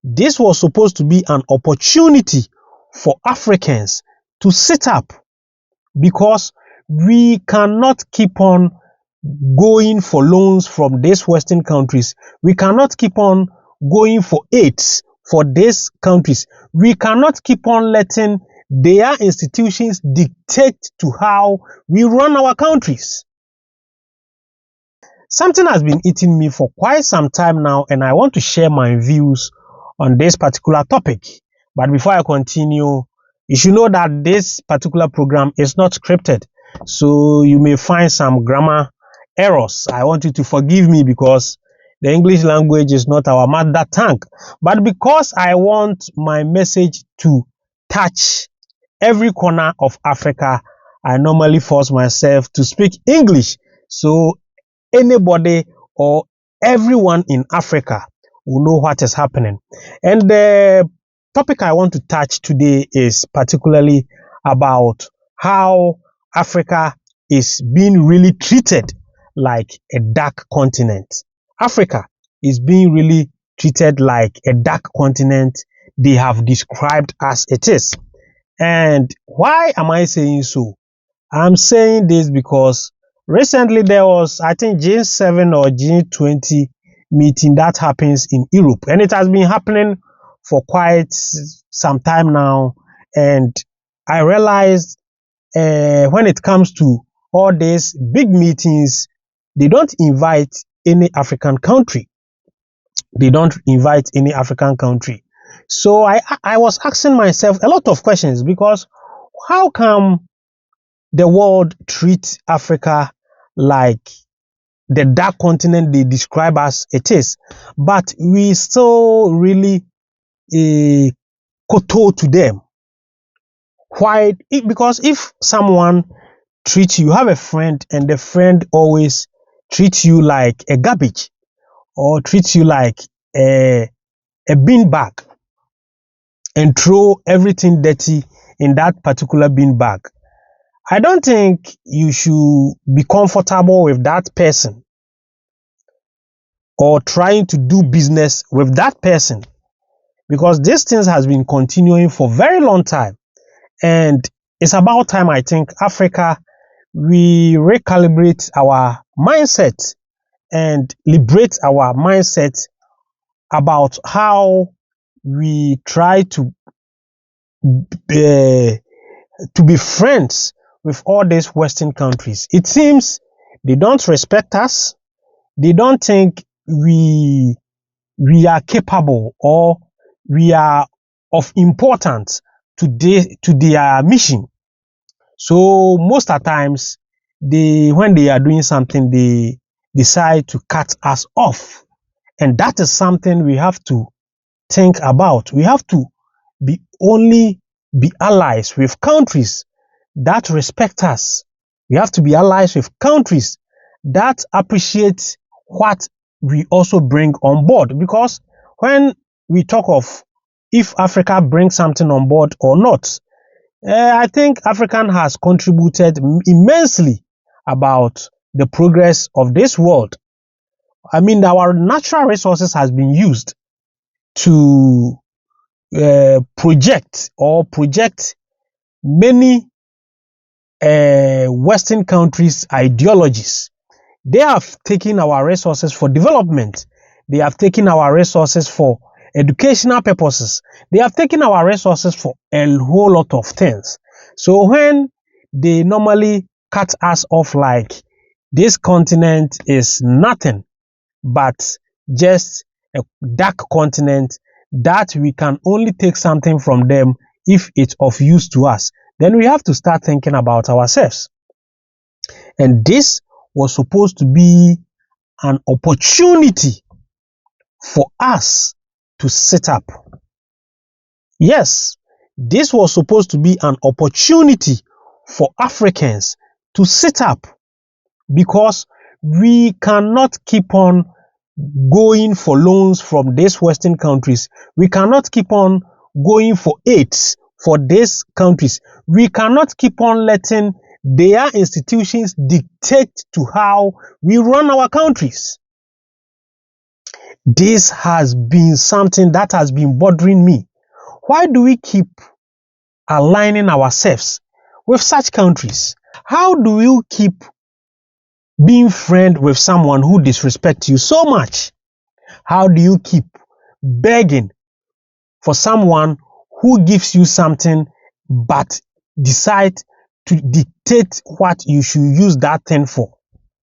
This was supposed to be an opportunity for Africans to sit up, because we cannot keep on going for loans from these Western countries. We cannot keep on going for aids for these countries. We cannot keep on letting their institutions dictate to how we run our countries. Something has been eating me for quite some time now, and I want to share my views on this particular topic. But before I continue, you should know that this particular program is not scripted, so you may find some grammar errors. I want you to forgive me because the English language is not our mother tongue. But because I want my message to touch every corner of Africa, I normally force myself to speak English, so anybody or everyone in Africa will know what is happening. And the topic I want to touch today is particularly about how Africa is being really treated like a dark continent. Africa is being really treated like a dark continent they have described as it is. And why am I saying so? I'm saying this because recently there was, I think, G7 or G20 meeting that happens in Europe, and it has been happening for quite some time now. And I realized when it comes to all these big meetings, they don't invite any African country. They don't invite any African country. So I was asking myself a lot of questions, because how come the world treats Africa like the dark continent they describe as it is, but we still really kowtow to them? Why? Because if someone treats you, have a friend, and the friend always treats you like a garbage or treats you like a bin bag and throw everything dirty in that particular bin bag, I don't think you should be comfortable with that person or trying to do business with that person, because this thing has been continuing for a very long time. And it's about time, I think, Africa, we recalibrate our mindset and liberate our mindset about how we try to be friends with all these Western countries. It seems they don't respect us. They don't think we are capable or we are of importance to their mission. So most of the times, when they are doing something, they decide to cut us off. And that is something we have to think about. We have to only be allies with countries that respect us. We have to be allies with countries that appreciate what we also bring on board. Because when we talk of if Africa brings something on board or not, I think Africa has contributed immensely about the progress of this world. I mean, our natural resources has been used to project many Western countries' ideologies. They have taken our resources for development. They have taken our resources for educational purposes. They have taken our resources for a whole lot of things. So when they normally cut us off like this continent is nothing but just a dark continent that we can only take something from them if it's of use to us, then we have to start thinking about ourselves. And this was supposed to be an opportunity for us to sit up. Yes, this was supposed to be an opportunity for Africans to sit up, because we cannot keep on going for loans from these Western countries. We cannot keep on going for aids for these countries. We cannot keep on letting their institutions dictate to how we run our countries. This has been something that has been bothering me. Why do we keep aligning ourselves with such countries? How do you keep being friend with someone who disrespects you so much? How do you keep begging for someone who gives you something but decide to dictate what you should use that thing for?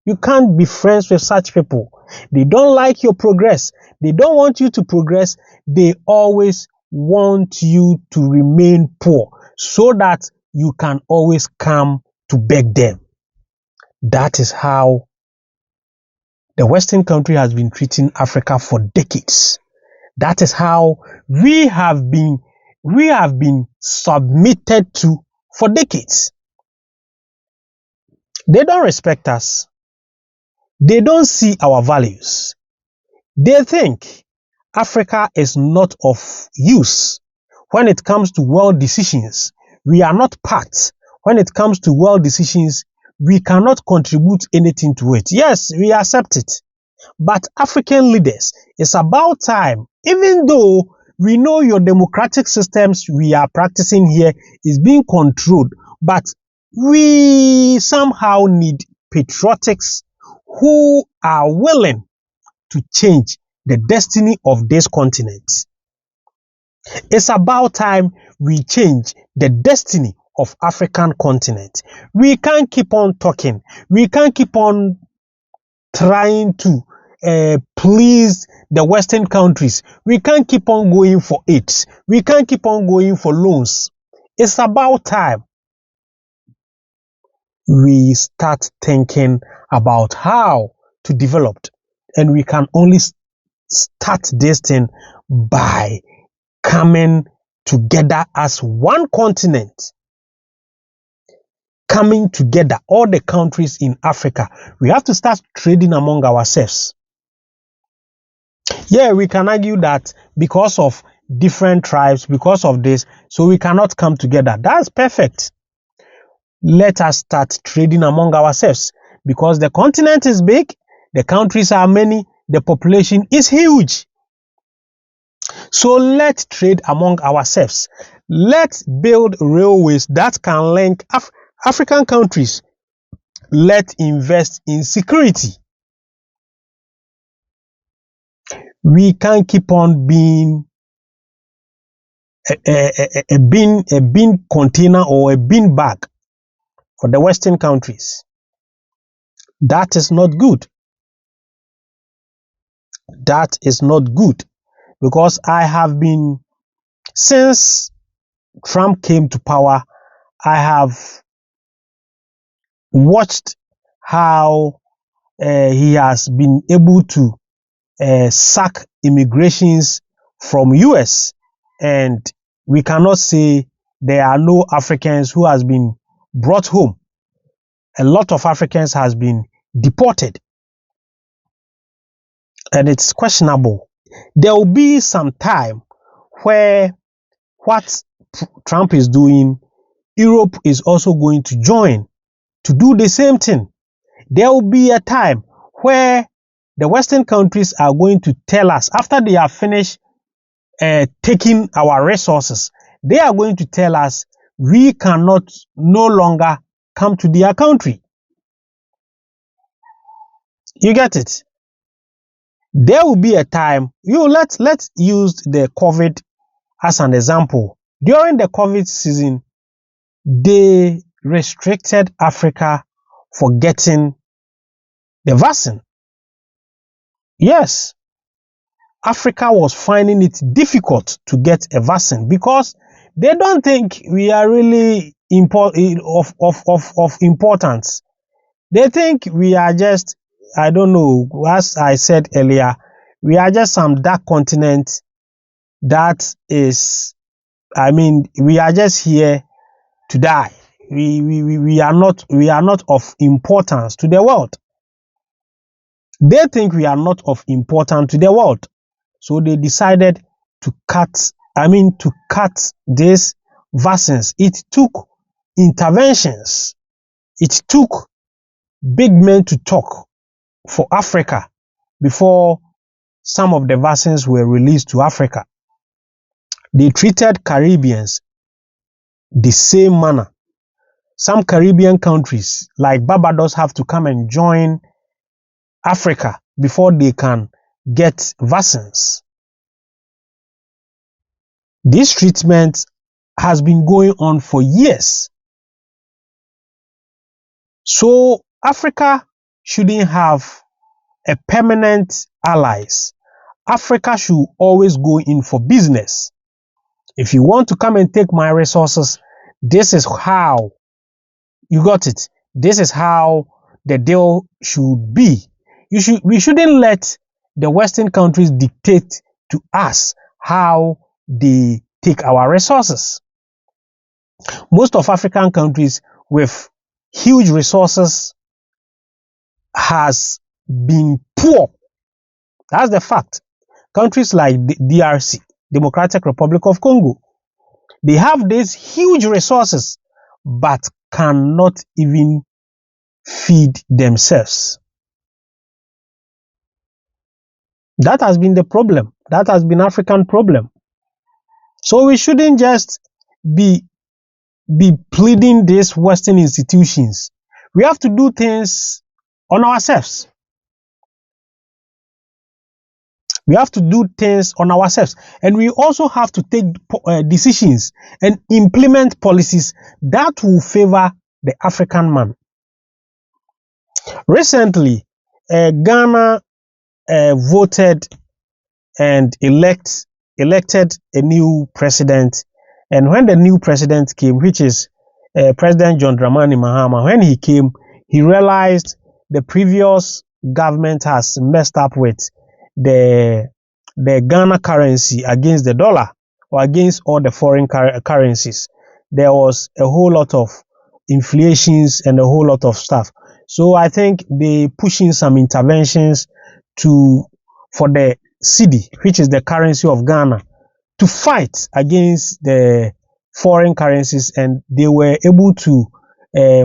You can't be friends with such people. They don't like your progress. They don't want you to progress. They always want you to remain poor so that you can always come to beg them. That is how the Western country has been treating Africa for decades. That is how we have been submitted to for decades. They don't respect us. They don't see our values. They think Africa is not of use. When it comes to world decisions, we are not part. When it comes to world decisions, we cannot contribute anything to it. Yes, we accept it. But African leaders, it's about time, even though we know your democratic systems we are practicing here is being controlled, but we somehow need patriotics who are willing to change the destiny of this continent. It's about time we change the destiny of African continent. We can't keep on talking. We can't keep on trying to please the Western countries. We can't keep on going for aid. We can't keep on going for loans. It's about time we start thinking about how to develop. And we can only start this thing by coming together as one continent. Coming together, all the countries in Africa, we have to start trading among ourselves. Yeah, we can argue that because of different tribes, because of this, so we cannot come together. That's perfect. Let us start trading among ourselves because the continent is big, the countries are many, the population is huge. So let's trade among ourselves. Let's build railways that can link African countries. Let's invest in security. We can't keep on being a bin container or a bin bag for the Western countries. That is not good. That is not good because I have been, since Trump came to power, I have watched how he has been able to sack immigrations from US, and we cannot say there are no Africans who has been brought home. A lot of Africans has been deported, and it's questionable. There will be some time where what Trump is doing, Europe is also going to join to do the same thing. There will be a time where the Western countries are going to tell us, after they have finished taking our resources, they are going to tell us we cannot no longer come to their country. You get it? There will be a time, let's use the COVID as an example. During the COVID season, they restricted Africa for getting the vaccine. Yes, Africa was finding it difficult to get a vaccine because they don't think we are really of importance. They think we are just, I don't know, as I said earlier, we are just some dark continent that is, we are just here to die. We are not of importance to the world. They think we are not of importance to the world. So they decided to cut these vaccines. It took interventions. It took big men to talk for Africa before some of the vaccines were released to Africa, they treated Caribbeans the same manner. Some Caribbean countries like Barbados have to come and join Africa before they can get vaccines. This treatment has been going on for years. So Africa shouldn't have a permanent allies. Africa should always go in for business. If you want to come and take my resources, this is how you got it. This is how the deal should be. We shouldn't let the Western countries dictate to us how they take our resources. Most of African countries with huge resources has been poor. That's the fact. Countries like the DRC, Democratic Republic of Congo, they have these huge resources but cannot even feed themselves. That has been the problem. That has been African problem. So we shouldn't just be pleading these Western institutions. We have to do things on ourselves. We have to do things on ourselves. And we also have to take decisions and implement policies that will favor the African man. Recently, Ghana voted and elected a new president. And when the new president came, which is President John Dramani Mahama, when he came, he realized the previous government has messed up with the Ghana currency against the dollar or against all the foreign currencies. There was a whole lot of inflations and a whole lot of stuff. So I think they pushing some interventions for the cedi, which is the currency of Ghana, to fight against the foreign currencies, and they were able to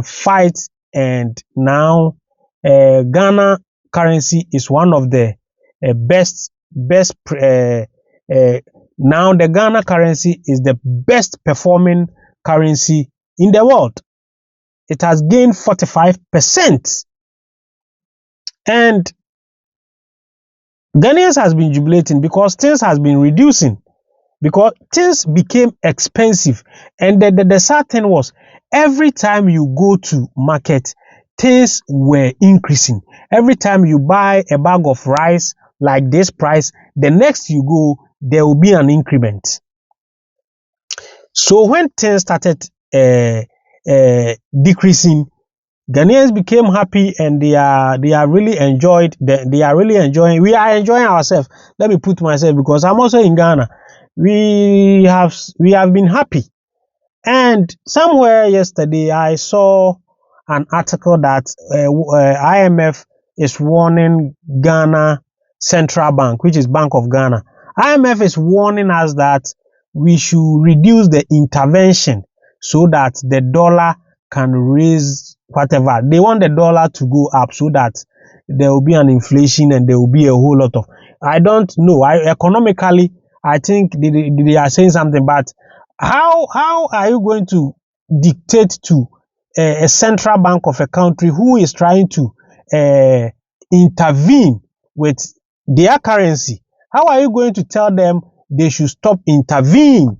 fight, and now Ghana currency is one of the best now the Ghana currency is the best performing currency in the world. It has gained 45%. And Ghanaians has been jubilating because things has been reducing, because things became expensive. And the sad thing was, every time you go to market, things were increasing. Every time you buy a bag of rice like this price, the next you go, there will be an increment. So when things started decreasing, Ghanaians became happy, and they are really enjoyed. We are enjoying ourselves. Let me put myself, because I'm also in Ghana. We have been happy. And somewhere yesterday I saw an article that IMF is warning Ghana Central Bank, which is Bank of Ghana. IMF is warning us that we should reduce the intervention so that the dollar can raise whatever. They want the dollar to go up so that there will be an inflation and there will be a whole lot of, I don't know. Economically, I think they are saying something, but how are you going to dictate to a central bank of a country who is trying to intervene with their currency? How are you going to tell them they should stop intervening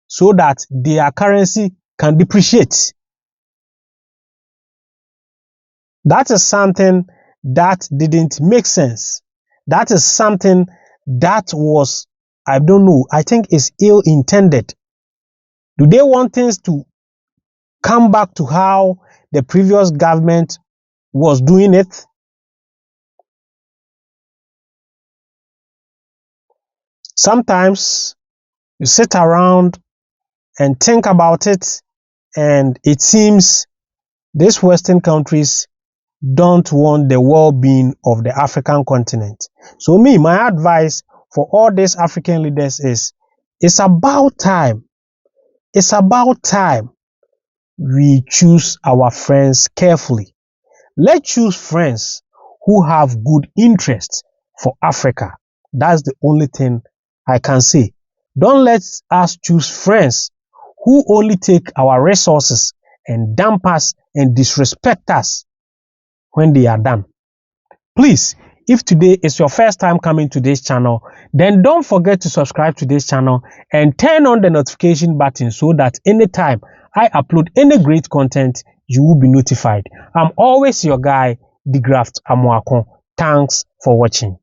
so that their currency can depreciate? That is something that didn't make sense. That is something that was, I don't know, I think is ill-intended. Do they want things to come back to how the previous government was doing it? Sometimes you sit around and think about it, and it seems these Western countries don't want the well-being of the African continent. So my advice for all these African leaders is, it's about time. It's about time we choose our friends carefully. Let's choose friends who have good interests for Africa. That's the only thing I can say. Don't let us choose friends who only take our resources and dump us and disrespect us when they are done. Please, if today is your first time coming to this channel, then don't forget to subscribe to this channel and turn on the notification button so that anytime I upload any great content, you will be notified. I'm always your guy, De-Graft Amoako. Thanks for watching.